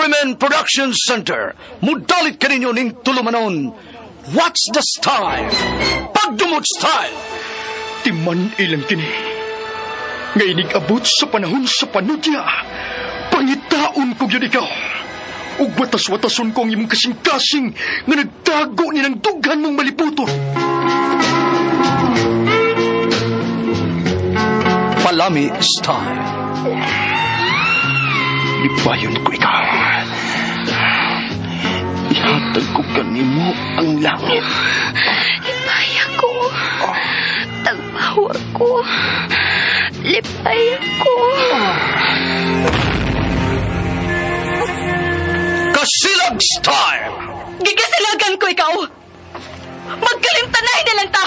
Arimen Production Center, mudalit ka ninyo ning tulumanon. What's the style? Pagdumot style! Timan ilang kini. Ngay abot sa panahon sa panudya. Pangitaon ko yun ikaw. Ug watas-watason ko ang imong kasing-kasing nga nagtago ni ng dughan mong maliputon. Palami style. Lipayon ko ikaw. Ihatag ko kanimo ang langit. Lipaya ko. Tagbawa ko. Lipaya ko. Kasilag style. Gigasilagan ko ikaw. Magkalimtanay na lang ta.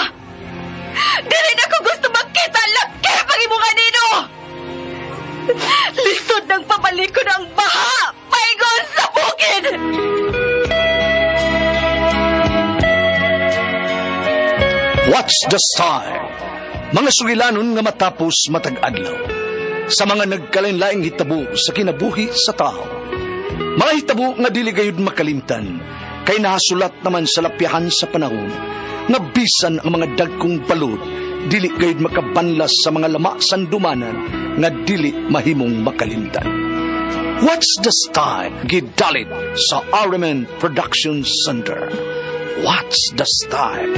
Dili na ko gusto magkita laki pag imunga nino. Lisod ng papalikod ang baha. Paigon sa bukid. What's the style? Mga sugilanon nga matapos matag-adlaw. Sa mga nagkalain-laing hitabo sa kinabuhi sa tao. Mga hitabo nga dili gayud makalimtan, kay nahasulat naman sa lapyahan sa panahon, nga bisan ang mga dagkong balod, dili gayud makabanlas sa mga lama sandumanan, nga dili mahimong makalimtan. What's the style? Gidalit sa Arimen Production Center. What's the style?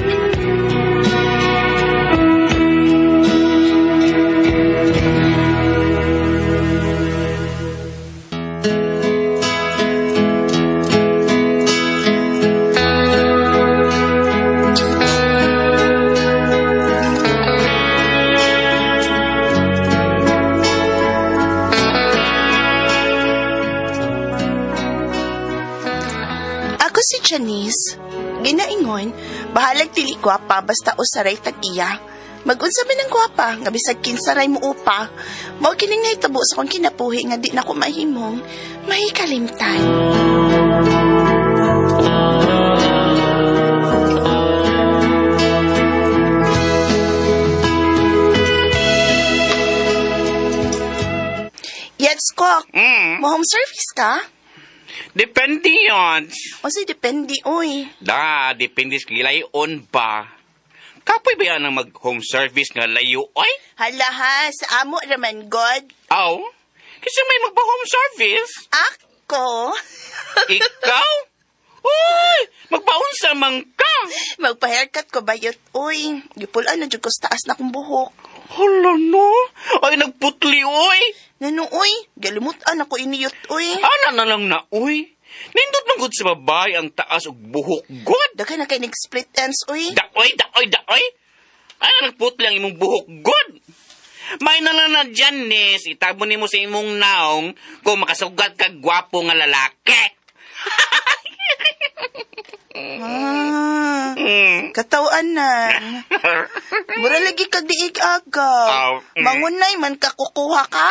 Si Janice, ginaingon, bahalag dili gwapa basta usaray tag-iya. Mag-unsa man ang gwapa, nga bisag kinsaray mo upa. Mao kining nahitabo sa kong kinapuhi nga di na ko mahimong mahikalimtan. Yes, Kok. Mo home service ka? Depende yun. O si depende, oy. Depende sa layon ba? Kapoy ba yan ang mag-home service nga layo, oy? Hala ha, sa amo raman, God. Aw? Kasi may magpa-home service. Ako? Ikaw? Uy! Magpaunsa man ka. Magpa-haircut ko bayot, uy. Gipulaan na dyan ko sa taas na kong buhok. Hala no? Ay, nagputli, oy. Nano, uy? Galimutan ako iniyot, uy. Ana na lang na, oy. Nindot na gud sa babae ang taas og buhok, god. Daga na kay nag-split ends, uy. Daoy. Ano nagputli ang imong buhok, god? May na dyan, Nes. Itabo ni mo sa imong naong kung makasugat ka gwapo nga lalaki. Katawaan na. Mura lagi ka diig agaw. Mangunay man ka kukuha ka.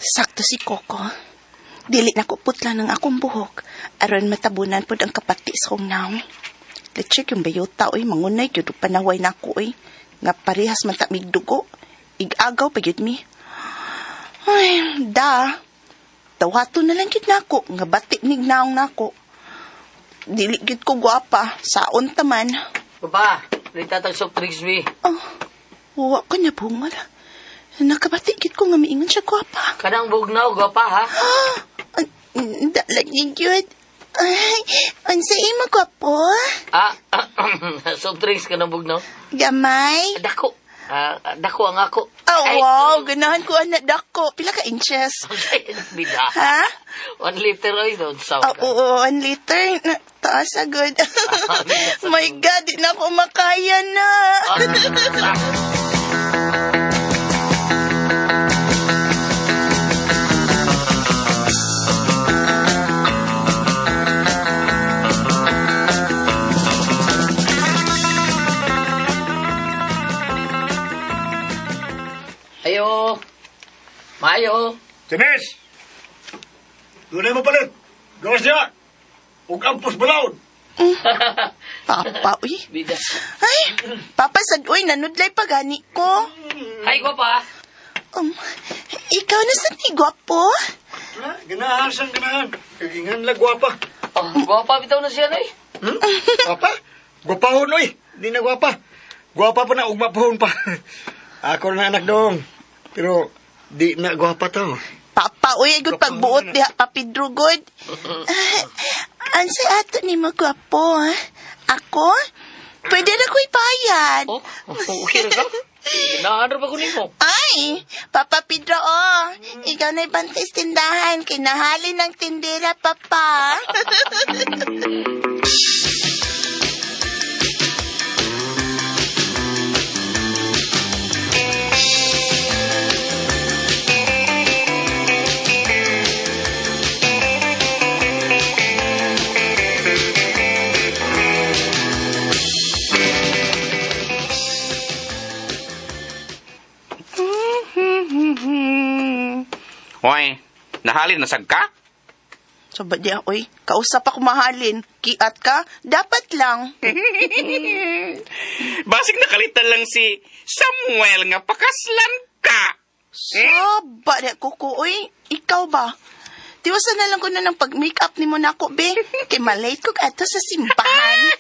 Sakto si Coco. Dili na ko putla ng akong buhok. Aron matabunan po ang kapatis kong naong. Lechik yung bayota, oy, mangunay, yun panaway na ako, oy. Nga parehas man tamig dugo. Ig-agaw pa yun mi. Ay, tawato na lang yun na ako. Nga batik nignaong na ako. Dili yun ko gwapa. Saon taman. Papa, litatag soft drinks mi. Oh, huwa ko na bungal. Nakabatik yun ko nga miingon siya gwapa. Kanang bugnaw, gwapa, ha? Dalag yun. Ay, unsa imo gwapo? Soft drinks ka ng bugnaw? Gamay? Dako. Dako ang ako. Oh, wow. Ganahan ko anak dako. Pila ka inches? Bida. Ha? 1 liter ay doon sa Oo, 1 liter. Taas agad. My God, di na ako makaya na. Ayo. Mayo. Janice! Tunay mo palit! Gawas niya! ug ampos balaod. Papa, uy. Bida. Ay, Papa, sad, uy, nanudlay pa gani ko. Ay, gwapa. Ikaw na sa ni gwapo? Wala, ganahan sang ganahan. Kagingan la gwapa. Oh, gwapa bitaw na siya, Nay. Gwapa? Gwapahon, oy. Di na gwapa. Gwapa pa na, ug mapahon pa. Ako na anak dong. Pero, di na gwapa to. Papa, uy, good pagbuot diha, papidro, good. Ansa ato ni mo gwapo, ha? Ako? Pwede na ko ipayad. Oh, okay na ka? Ganahan ba ko nimo? Ay, Papa Pedro, ikaw na ibantay sa tindahan. Kinahali ng tindera, Papa. Hoy, nahalin na sag ka? Sabad diya, uy. Kausap ako mahalin. Kiat ka? Dapat lang. Basig nakalitan lang si Samuel nga pakaslan ka. Sabad diya, kuko, uy. Ikaw ba? Tiwasan na lang ko na ng pag-makeup ni mo na ako, be. Kay malate ko ato sa simbahan.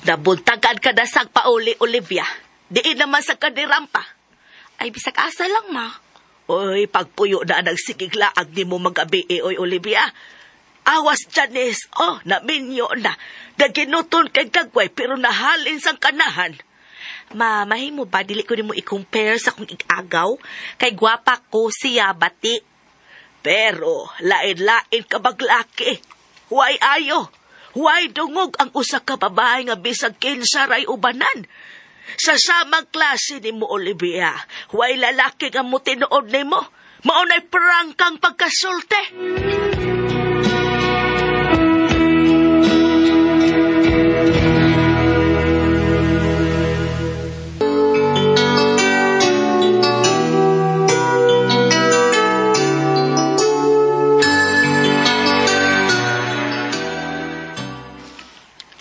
Nabuntagan ka na sa pauli, Olivia. Diin naman sa kadirampa. Ay, bisag asa lang, ma. Oy, pagpuyo na nagsigiglaag ni mo magabi, oy, Olivia. Awas, Janice. Oh, naminyo na. Naginuton kay gagway, pero nahalin sang kanahan. Ma, mahimo ba, dili ko ni mo i-compare sa kong ig-agaw? Kay gwapa ko siya, bati. Pero, lain-lain ka baglaki. Huway ayo. Huway dungog ang usa ka babae nga bisag kinsa ray ubanan. Sa samang klase ni mo, Olivia, huway lalaki nga mo tinuod ni mo. Maunay prangkang pagkasulte.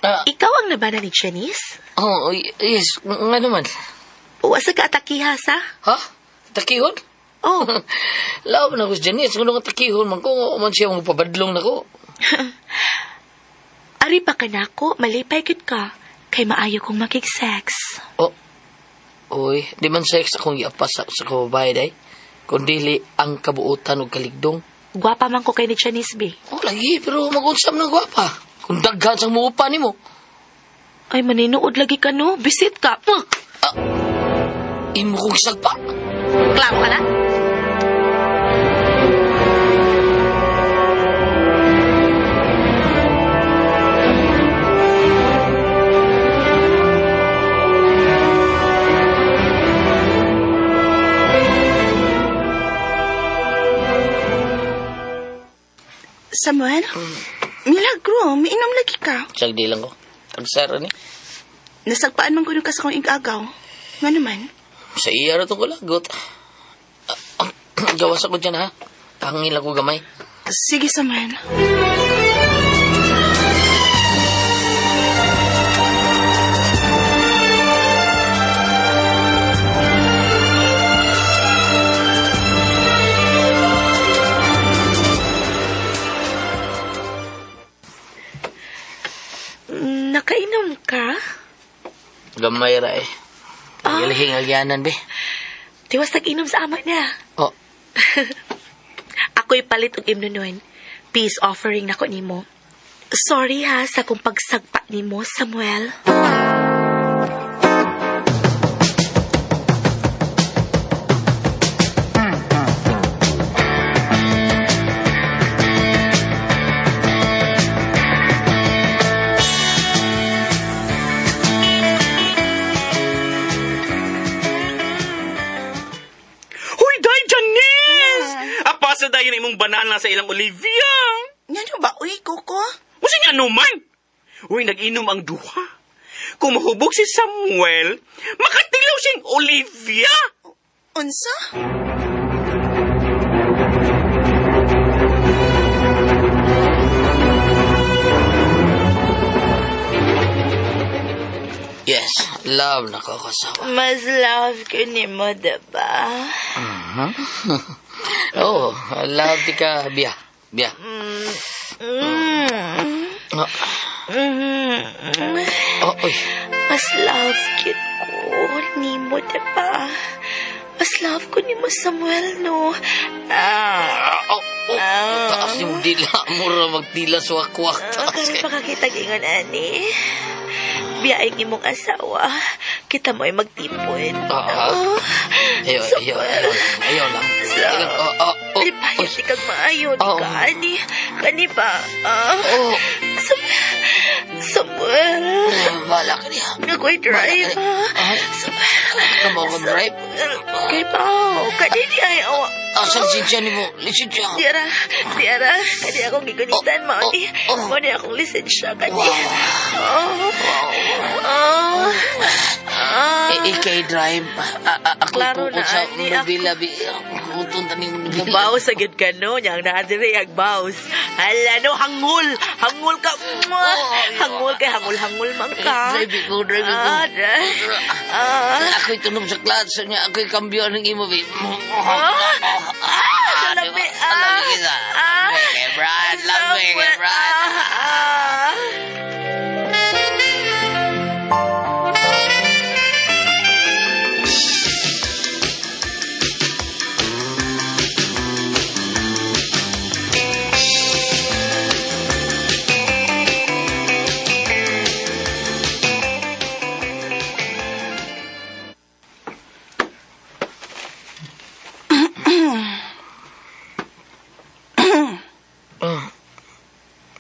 Ikaw ang nabana ni Janice? Oh, yes. Nga naman. Uwa sa kaatakiha sa? Ha? Takihon? Oh. Laban ako sa Janice. Kung nga takihon man ko, man siya mong pabadlong na ko. Ari pa ka na ako, malipay gid ka. Kay maayo kong makig-sex. Oh. Uy, di man sex akong iapas sa kababae, day. Kundili ang kabuutan o kaligdong. Gwapa man ko kay ni Janice, be. Oh, lagi, pero mag-unsam na gwapa. Kung daghan sang muupa ni mo. Ay, maninuod lagi ka, no? Bisit ka. Imo kong isagpa. Klaro ka na? Samuel? Milagro, miinom lagi ka. Siyag di lang ko. Pagsara ni. Nasagpaan man ko nung kasakong ig-agaw. Nga naman? Sa iya na itong kulagot. Gawas ako dyan, ha? Pangil ako gamay. Sige, Samuel. Nakainom ka? Gamay ra eh. Pagilihing agyanan, be. Tiwas nag-inom sa ama niya. Oh, Ako'y palit og imnunon. Peace offering nako nimo. Sorry ha sa kung pagsagpa nimo, Samuel. Hoy, day, Janice! Apasa dayon imong banana sa ilang Olivia. Nga ba, uy, Kuko? Musi nga naman. Uy, nag-inom ang duha. Kung mahubog si Samuel, makatilaw siyang Olivia. Unsa? yes. Love na ko kasawa. Mas love ko nimo, diba? Oh, love di ka, Bia. Bia. Oh, oh, uy. Mas love kid ko nimo, diba? Mas love ko nimo, Samuel, no? Taas ni mo dila. Mura magdila sa wakwak. Taas Kaya kay. pakakita ingon, ani. Biyaing imong asawa. Kita mo ay magtipon. Oo. Ayaw lang. Lipayo, di kag maayo, di Oo. ka, ani. Kani ba? Oh, Samuel. wala ka niya. Ako'y drive, ha? Ka mo ko drive? Kay ba? Kani di ay awa. Asan sinsya ni mo? Lisensya. Diara. Kani akong gigunitan, Mani. Mani akong lisensya, kani. Ikay drive. Ako Klaro tukod na, sa ani, ako. Nobila. Utun taning Bawas agad ka, no? Yang nadiri ang bawas. Hala, no? Hangul ka. Hangul man ka. Drive ko. Ako'y tunom sa klase niya. Ako'y kambyo ng imo, babe. Salabi, Alam kita. Kay Brad. Love me, kay Brad.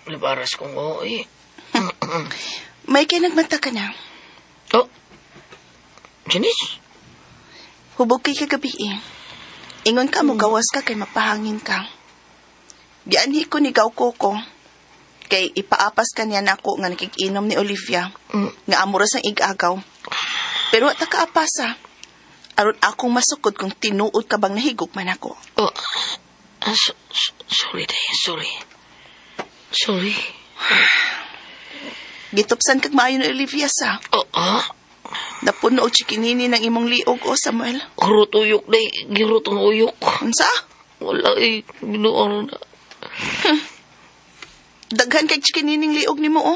Libaras kong ooy. May kinagmata ka na. Oh. Janice? Hubog kay kagabi eh. Ingon ka mo gawas ka kay mapahangin ka. Gianhi ko ni gaw Koko. Kay ipaapas ka niya nako nga nakikinom ni Olivia. Nga amuras ang igagaw. Pero at nakaapasa. Aron akong masukod kung tinuod ka bang nahigog man ako. Oh. Sorry, day. Sorry. Gitupsan kag maayo ni Olivia sa. Napuno og chikinini ng imong liog o Samuel. Hurot uyok, day. Girot ang uyok. Unsa? Wala eh. Binuang na. Daghan kay chikinining liog nimo o.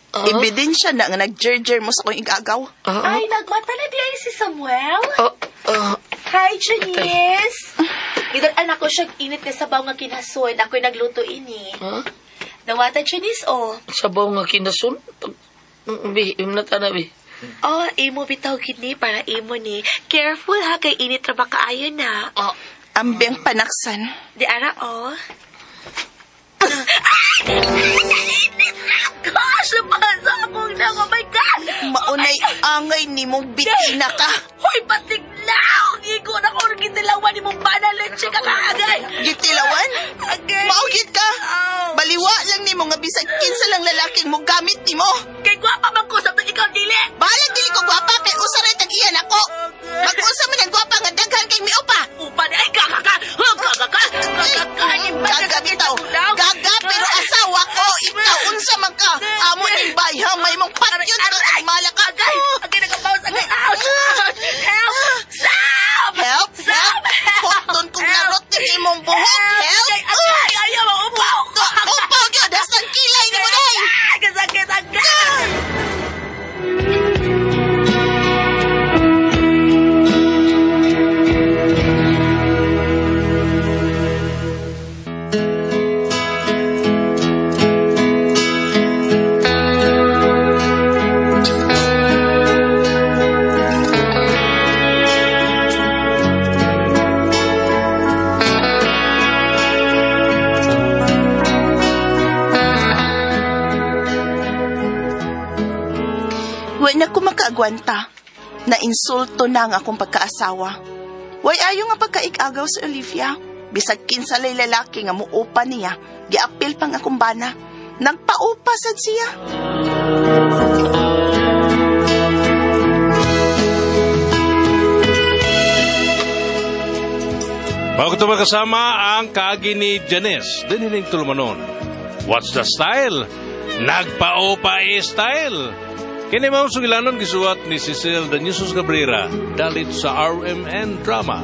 Ebidensya na nga nag-jerjer mo sa kong igagaw. Ay, nagmata na di ay si Samuel. Hi, Janice! Idol anak ko siyang init na sabaw nga kinasoy na ako'y nagluto ini. Nawata, Janice, oh. Sabaw nga kinasun. Bihim na tanabi. Oh, imo bitaw gini para imo ni. Careful ha, kay init ra ba kaayo na. Ambeng panaksan. Di ara, oh. Gosh, napasa akong na. Oh my God! Maunay angay nimong bitina ka. Hoy, patiglaw! Igo na ko rin gitilawan ni mong banaletse ka kaagay. Gitilawan? Agay. Maugit ka. Baliwa lang nimo nga bisag kinsa lang lalaking mo gamit nimo. Kay gwapa man ko sa ikaw dili. Balag dili ko gwapa kay usa ray tag iyan ako. Mag-usa man ang gwapa nga daghan kay miupa. Upa na ay kakaka. Gaga bitaw. Gaga pero asawa ko. Ikaw unsa man ka. Amo ning bayha may mong patyot ka malaka. Agay nagabawas agay. Help! Sam! Help! Hotdon kong narot ng imong buhok. Help! Ayaw mo, upaw! Upaw ka! Dasang kilay ni mo day! Kasakit agad! gwanta na insulto na ang akong pagkaasawa. Way ayo nga pagkaig-agaw si Olivia. Bisag kinsalay lalaki nga muupa niya, giapil pang akong bana. Nagpaupa sad siya. Bago ito magkasama ang kaagi ni Janice, diniling tulumanon. What's the style? Nagpaupa style. Kini mao sugilanon gisuwat ni Cecil Daniusos Cabrera dalit sa RMN Drama.